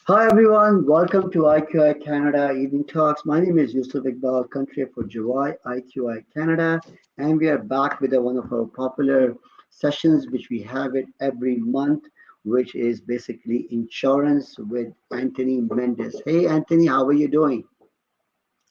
Hi everyone, welcome to IQI Canada Evening Talks. My name is Yousaf Iqbal, country for Juwai, IQI Canada, and we are back with one of our popular sessions, which we have it every month, which is basically insurance with Anthony Mendes. Hey Anthony, how are you doing?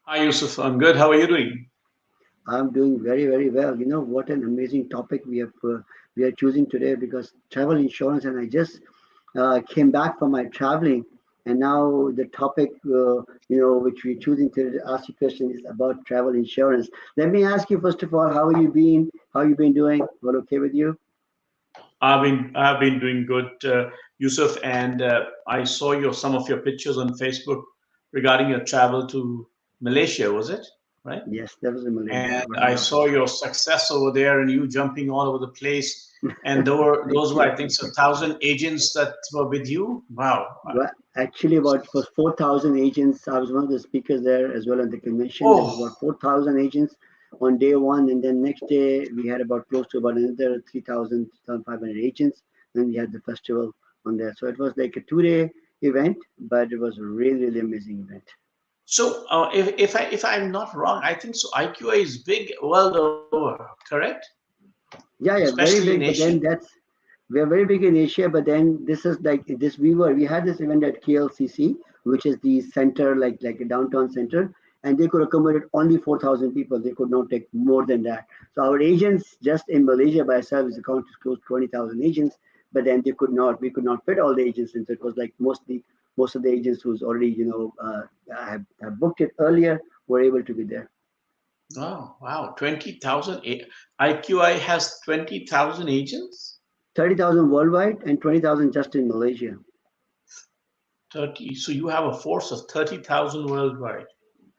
Hi, Yusuf. I'm good. How are you doing? I'm doing very, very well. You know what an amazing topic we are choosing today because travel insurance, and I just came back from my traveling, and now the topic which we're choosing to ask you question is about travel insurance. Let me ask you first of all, how have you been? How you been doing? All okay with you? I've been doing good, Yusuf, and I saw some of your pictures on Facebook regarding your travel to Malaysia. Was it right? Yes, that was in Malaysia. And Right I now. saw your success over there, and you jumping all over the place. And Thank those were, you. I think, so 1,000 agents that were with you. Wow. Well, actually, about for 4,000 agents, I was one of the speakers there as well at the convention. There was Oh, about 4,000 agents on day one, and then next day we had about close to about another 3,000, 3,500 agents. Then we had the festival on there. So it was like a 2 day event, but it was a really, really amazing event. so if I'm not wrong, I think so. IQA is big world over, correct? Yeah, yeah, Especially very in big. But Asia. then we are very big in Asia. But then this is like this. We had this event at KLCC, which is the center, like a downtown center, and they could accommodate only 4,000 people. They could not take more than that. So our agents just in Malaysia by itself is account to close 20,000 agents. But then they could not. We could not fit all the agents in. So it was like most of the agents who's already have booked it earlier were able to be there. Oh, wow. 20,000. IQI has 20,000 agents? 30,000 worldwide and 20,000 just in Malaysia. 30. So you have a force of 30,000 worldwide.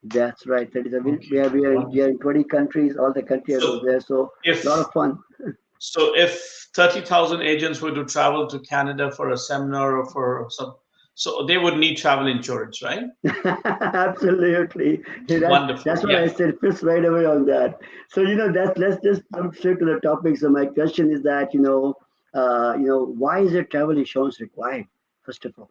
That's right. That is a, Okay, we are wonderful. in 20 countries. All the country was So there. So a lot if of fun. if 30,000 agents were to travel to Canada for a seminar or for some, so they would need travel insurance, right? Absolutely. Yeah, Wonderful. that's what I Yeah. said. Fits right away on that. So that's let's just jump straight to the topic. So my question is that why is a travel insurance required? First of all.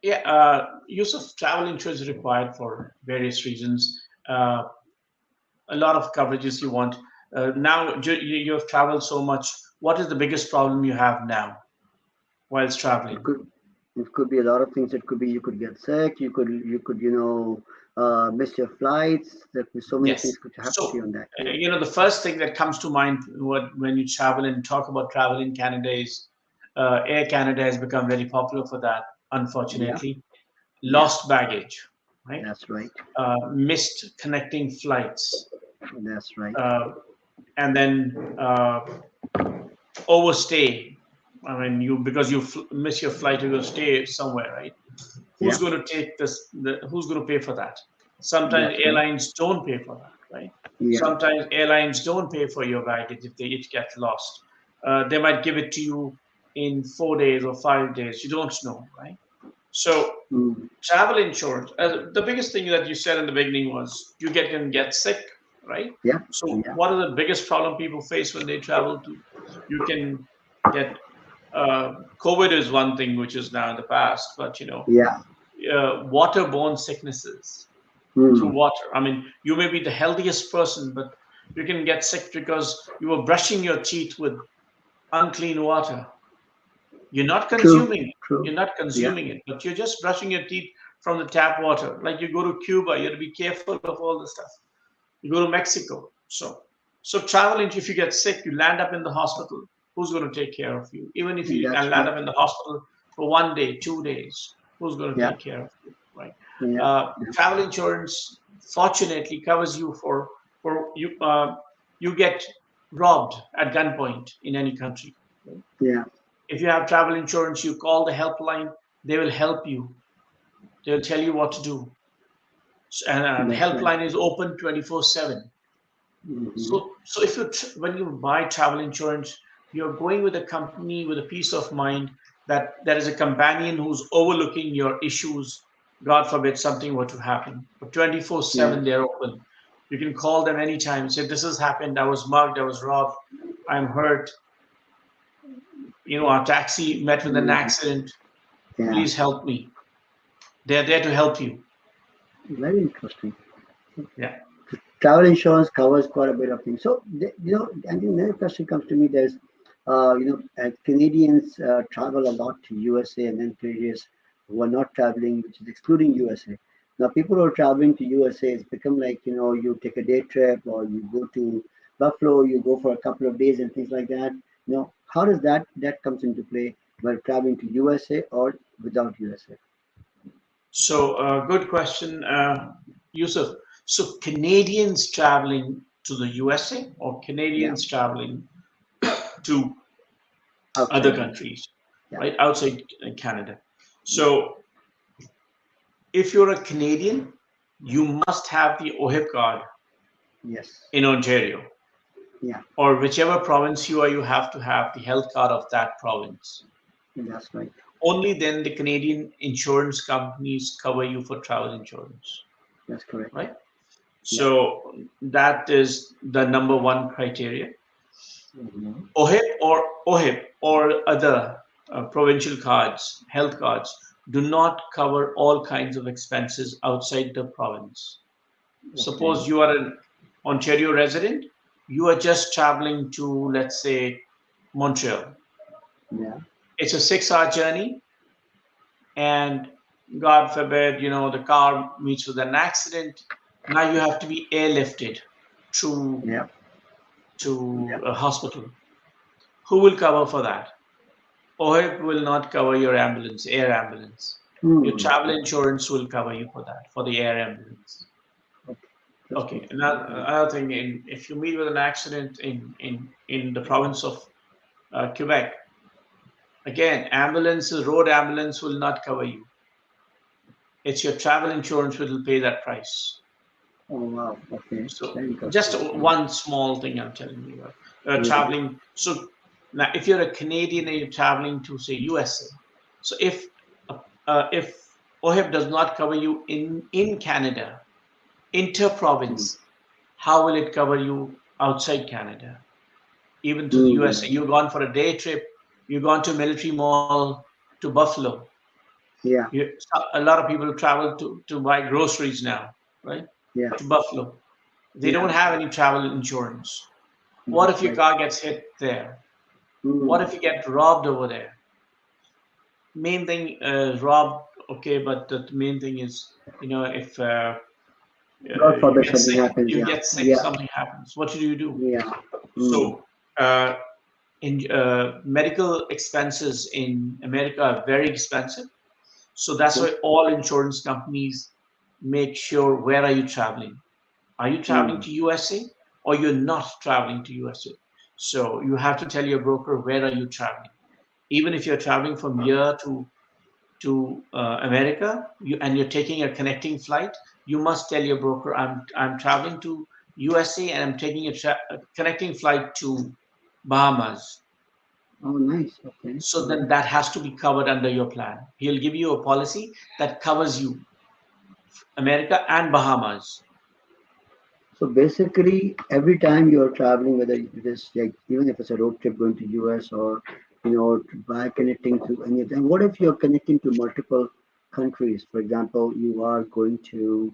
Yeah. Use of travel insurance is required for various reasons. A lot of coverages you want. Now you have traveled so much. What is the biggest problem you have now whilst It traveling? could it could be a lot of things. It could be you could get sick. You could miss your flights. There could be so many things Yes. could happen to you So, on that. Yeah. the first thing that comes to mind when you travel and talk about travel in Canada is Air Canada has become very popular for that, Yeah. unfortunately. Yeah. Lost baggage, right? That's right. Missed connecting flights, That's right. uh, and then overstay. I mean, because you miss your flight, you're going to stay somewhere, right? Who's Yeah. going to take this? Who's going to pay for that? Sometimes That's right. airlines don't pay for that, right? Yeah. Sometimes airlines don't pay for your baggage if it gets lost. They might give it to you in 4 days or 5 days. You don't know, right? So Mm. travel insurance. The biggest thing that you said in the beginning was you get sick, right? Yeah. So Yeah. what are the biggest problem people face when they travel to? You can get COVID is one thing which is now in the past, but Yeah. waterborne sicknesses through Mm. water. I mean, you may be the healthiest person, but you can get sick because you were brushing your teeth with unclean water. You're not True. consuming it. True. You're not Yeah. consuming it, but you're just brushing your teeth from the tap water. Like you go to Cuba, you have to be careful of all this stuff. You go to Mexico. So traveling, if you get sick, you land up in the hospital. Who's going to take care of you? Even if you That's land right. up in the hospital for 1 day, 2 days, who's going to Yeah. take care of you, right? Yeah. Yeah. Travel insurance, fortunately, covers you for you. You get robbed at gunpoint in any country. Right? Yeah. If you have travel insurance, you call the helpline. They will help you. They'll tell you what to do. And the That's right. helpline is open 24/7. Hmm. So if when you buy travel insurance, you're going with a company with a peace of mind that there is a companion who's overlooking your issues. God forbid something were to happen. But Yeah. 24/7 they're open. You can call them anytime. Say this has happened. I was mugged. I was robbed. I'm hurt. Our taxi met with an Hmm. accident. Yeah, Please help me. They're there to help you. very interesting. Yeah. Travel insurance covers quite a bit of things. So, I think another question comes to me. There's, Canadians travel a lot to USA, and then Canadians who are not traveling, which is excluding USA. Now, people who are traveling to USA, it's become like, you take a day trip or you go to Buffalo, you go for a couple of days and things like that. How does that comes into play while traveling to USA or without USA? So, good question, Yusuf. So, Canadians traveling to the USA or Yeah, Canadians traveling to other outside USA. countries, Yeah. right, outside Canada. So, if you're a Canadian, you must have the OHIP card Yes. in Ontario, Yeah, or whichever province you are, you have to have the health card of that province. that's right. Only then the Canadian insurance companies cover you for travel insurance, That's correct. right? Yeah. So that is the number one criteria. Mhm. OHIP or other provincial cards, health cards, do not cover all kinds of expenses outside the province. Okay. Suppose you are an Ontario resident, you are just traveling to, let's say, Montreal. Yeah. It's a 6 hour journey, and God forbid, the car meets with an accident. Now you have to be airlifted to Yeah. Yeah. a hospital. Who will cover for that? OHIP will not cover your ambulance, air ambulance. Your Hmm. travel insurance will cover you for that, for the air ambulance. Okay. Interesting. Okay. Another, Okay. another thing, if you meet with an accident in the province of Quebec, again, road ambulance will not cover you. It's your travel insurance which will pay that price. Oh wow. Okay. So Very just interesting. Yeah. one small thing I'm telling you, Yeah. traveling. So now, if you're a Canadian and you're traveling to say USA, so if OHIP does not cover you in Canada, Hmm. inter-province, how will it cover you outside Canada? Even to the USA, Hmm. you've gone for a day trip, you've gone to Military Mall, to Buffalo. Yeah. A lot of people travel to buy groceries now, right? Yeah. To Buffalo. They Yeah. don't have any travel insurance. What if That's your right. car gets hit there? What Hmm. if you get robbed over there? Main thing is robbed, okay, but the main thing is, if God forbid something happens. you Yeah. get sick, Yeah. something happens. What do you do? Yeah. Hmm. So, in medical expenses in America are very expensive. So that's Okay. why all insurance companies make sure where are you traveling? Are you traveling Hmm. to USA or you're not traveling to USA? So you have to tell your broker where are you traveling. Even if you're traveling from here to America, and you're taking a connecting flight, you must tell your broker I'm traveling to USA and I'm taking a connecting flight to Bahamas. Oh, nice. Okay. So Yeah. then that has to be covered under your plan. He'll give you a policy that covers you America and Bahamas. So basically, every time you're traveling, whether it is like even if it's a road trip going to US or by connecting to any of them. What if you're connecting to multiple countries? For example, you are going to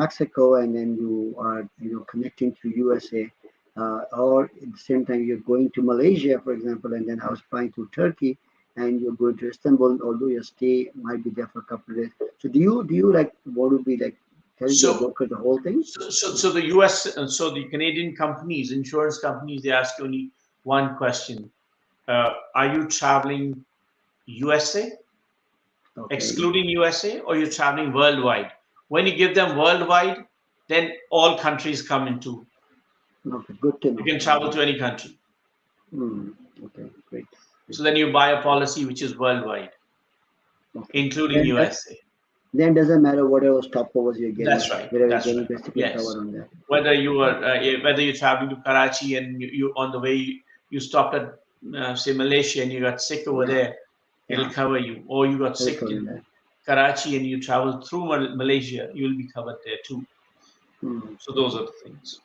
Mexico and then you are connecting to USA, or at the same time you're going to Malaysia, for example, and then I was flying to Turkey. And you're going to Istanbul, although your stay might be there for a couple of days. So do you like want to be like telling your So broker the whole thing? so the US, so the Canadian companies, insurance companies, they ask you only one question: Are you traveling USA, Okay. excluding USA, or you're traveling worldwide? When you give them worldwide, then all countries come into. Okay. Good to You know. can travel to any country. Hmm. Okay. Great. Great. So then you buy a policy which is worldwide, Okay. including Then USA. then doesn't matter whatever stopovers you're getting, That's right. wherever you're That's getting right. basically Yes. covered on that. Whether you are whether you're traveling to Karachi and you on the way you stopped at say Malaysia and you got sick over Yeah. there, it'll Yeah. cover you. Or you got Very sick covered in in that. Karachi and you travel through Malaysia, you'll be covered there too. Hmm. So those Okay. are the things.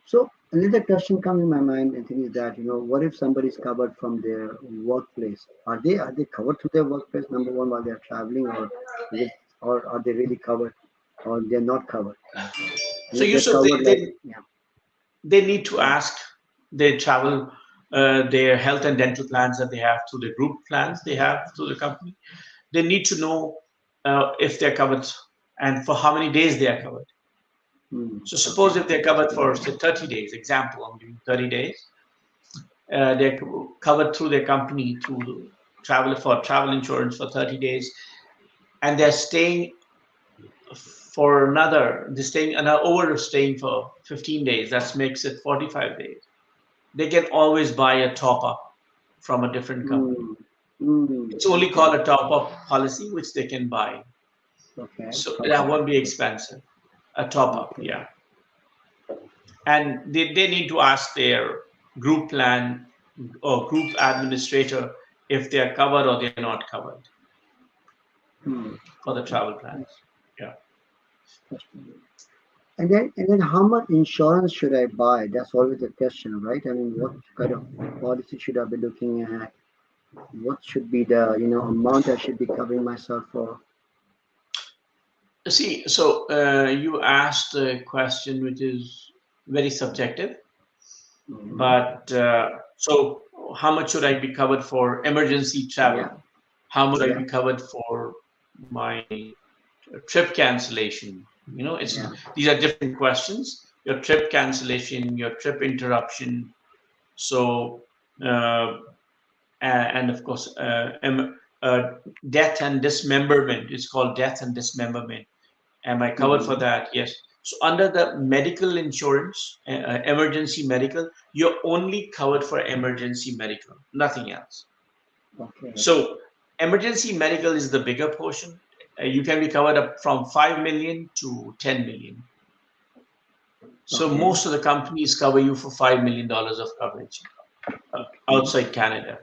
So Another question coming in my mind, Anthony, is that what if somebody is covered from their workplace? Are they covered through their workplace? Number one, while they are traveling, or is it, or are they really covered, or they're not covered? And So if they're Yusuf, covered, like yeah, they need to ask their travel, their health and dental plans that they have through the group plans they have through the company. They need to know if they're covered and for how many days they are covered. So suppose okay, if they're covered for say 30 days, example, I'm giving 30 days, they're covered through their company through travel insurance for 30 days, and they're staying for another, they're staying another overstaying for 15 days. That makes it 45 days. They can always buy a top up from a different company. mm, mm, It's only okay, called a top up policy, which they can buy. okay, So top that up, won't be expensive. A top up, okay, yeah. And they need to ask their group plan or group administrator if they are covered or they're not covered for the okay. travel plans. Yeah. That's good. And then how much insurance should I buy? That's always the question, right? I mean, what kind of policy should I be looking at? What should be the amount I should be covering myself for? See, so you asked a question which is very subjective, Hmm. but so how much should I be covered for emergency Yeah, travel? How much should I yeah, be covered for my trip cancellation? It's yeah. these are different questions. Your trip cancellation, your trip interruption. So, uh, and of course, death and dismemberment. It's called death and dismemberment. Am I covered for Hmm. that? Yes. So under the medical insurance, emergency medical, you're only covered for emergency medical, nothing else. Okay, So emergency medical is the bigger portion. You can be covered up from 5 million to 10 million. So okay, most of the companies cover you for $5 million of coverage okay, outside Canada.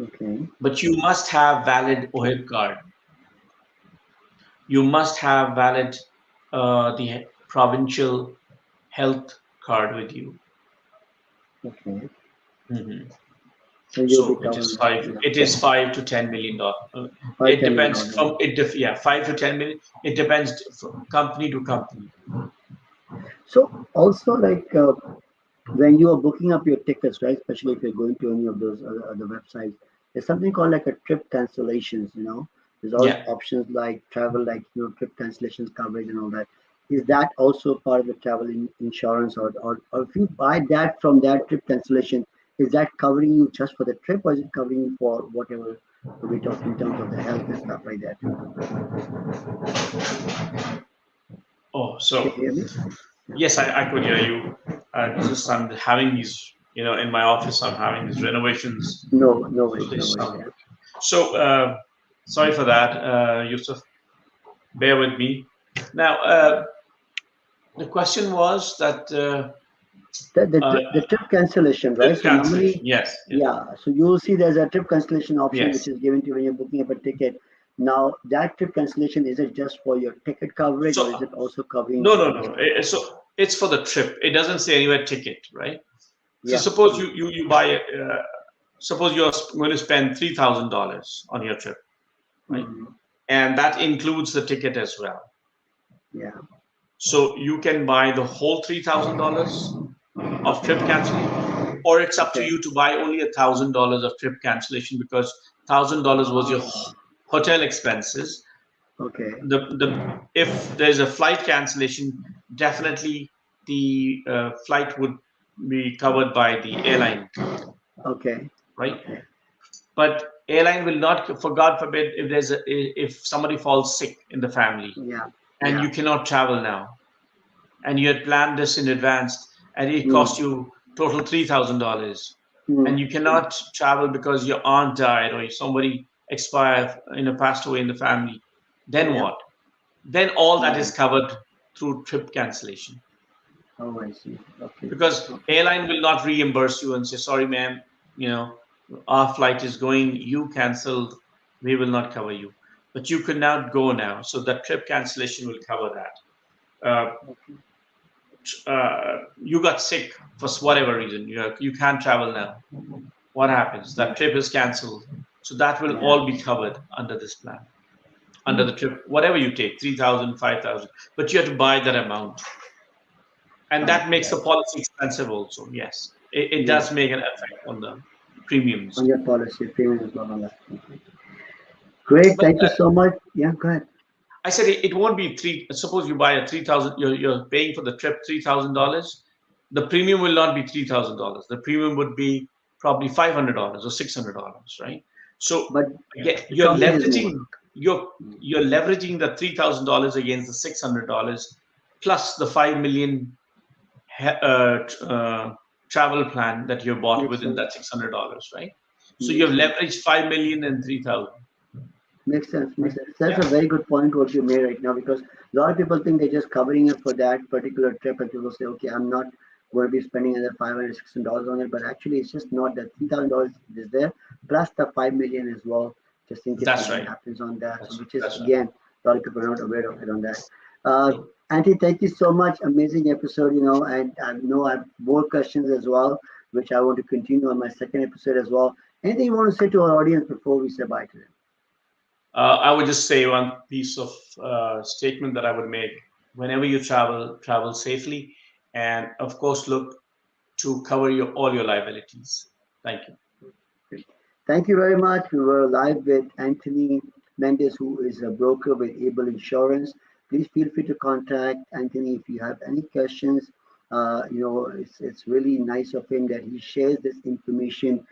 okay, But you must have valid OHIP card. You must have valid the provincial health card with you. okay. Mhm. So you'll be So it covering is that, five. yeah. It is $5 to $10 million. Five, It ten million depends dollars. from it. Yeah, 5 to 10 million. It depends from company to company. So also like when you are booking up your tickets, right? Especially if you're going to any of those other websites, there's something called like a trip cancellations. There's all Yeah. options like travel, like trip cancellations coverage and all that. Is that also part of the travel insurance, or if you buy that from that trip cancellation, is that covering you just for the trip, or is it covering you for whatever we talk in terms of the health and stuff like that? Oh, Can so you hear me? Yeah. yes, I could hear you. Just I'm having these, in my office, I'm having these renovations, No, no so worries, they no worries. sound Yeah. good. So, sorry for that, Yusuf. Bear with me. Now, the question was that The trip cancellation, right? trip So cancellation. normally, Yes, yes, yeah. So you'll see there's a trip cancellation option which yes. is given to you when you're booking up a ticket. Now, that trip cancellation, is it just for your ticket coverage, or is So, it also covering no, no, other no. stuff? So it's for the trip. It doesn't say anywhere ticket, right? So Yeah. suppose you buy it. Suppose you're going to spend $3,000 on your trip, right? Hmm. And that includes the ticket as well. Yeah. So you can buy the whole $3,000 of trip cancellation, or it's up to Okay. you to buy only $1,000 of trip cancellation because $1,000 was your Ah. hotel expenses. Okay. The if there's a flight cancellation, definitely the flight would be covered by the airline company, Okay. right? Okay. But airline will not, for God forbid, if somebody falls sick in the family Yeah. and Yeah. you cannot travel now, and you had planned this in advance, and it cost Mm. you total $3,000, and Mm. you cannot travel because your aunt died or somebody expired, passed away in the family, then Yeah. what? Then all that is Mm. covered through trip cancellation Oh, I see. Okay. because Okay. airline will not reimburse you and say, sorry, ma'am, you know, our flight is going, you canceled, we will not cover you. But you can now go now. So that trip cancellation will cover that. Uh, Okay. you got sick for whatever reason, you can't travel now. What happens? That trip is cancelled. So that will Yeah. all be covered under this plan, under the trip, whatever you take, 3,000, 5,000, but you have to buy that amount. And Right. that makes the Right. policy expensive also. Yes, it Yeah. does make an effect on the premiums. On your policy, premium as well on that. Great. But Thank you so much. Yeah. Go ahead. I said it won't be three. Suppose you buy a 3,000, you're paying for the trip $3,000. The premium will not be $3,000. The premium would be probably $500 or $600, right? So But again, the coverage is more. you're you're leveraging the $3,000 against the $600 plus the 5 million travel plan that you bought Makes within sense. that $600, right? So you've Makes sense. leveraged 5 million and 3,000, Makes sense. Makes right? sense. That's Yeah, a very good point what you made right now because a lot of people think they're just covering it for that particular trip, and people say, okay, I'm not going to be spending another $500, $600 on it, but actually it's just not that $3,000 is there plus the 5 million as well, just in case that's something right. happens on that. So which is That's right. again, a lot of people are not aware of it on that. Uh, So, Auntie, thank you so much. Amazing episode, and I know I have more questions as well, which I want to continue on my second episode as well. Anything you want to say to our audience before we say bye to them? I would just say one piece of statement that I would make: whenever you travel, travel safely, and of course, look to cover all your liabilities. Thank you. Thank you very much. We were live with Anthony Mendes, who is a broker with Able Insurance. Please feel free to contact Anthony if you have any questions. It's really nice of him that he shares this information,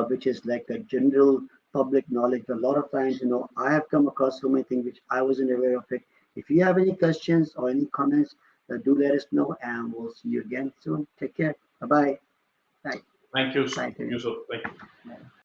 which is like a general public knowledge. A lot of times, I have come across so many things which I wasn't aware of it. If you have any questions or any comments, do let us know, and we'll see you again soon. Take care. Bye bye. Bye. Thank you, Bye, Anthony. Yusuf. Thank you. Bye.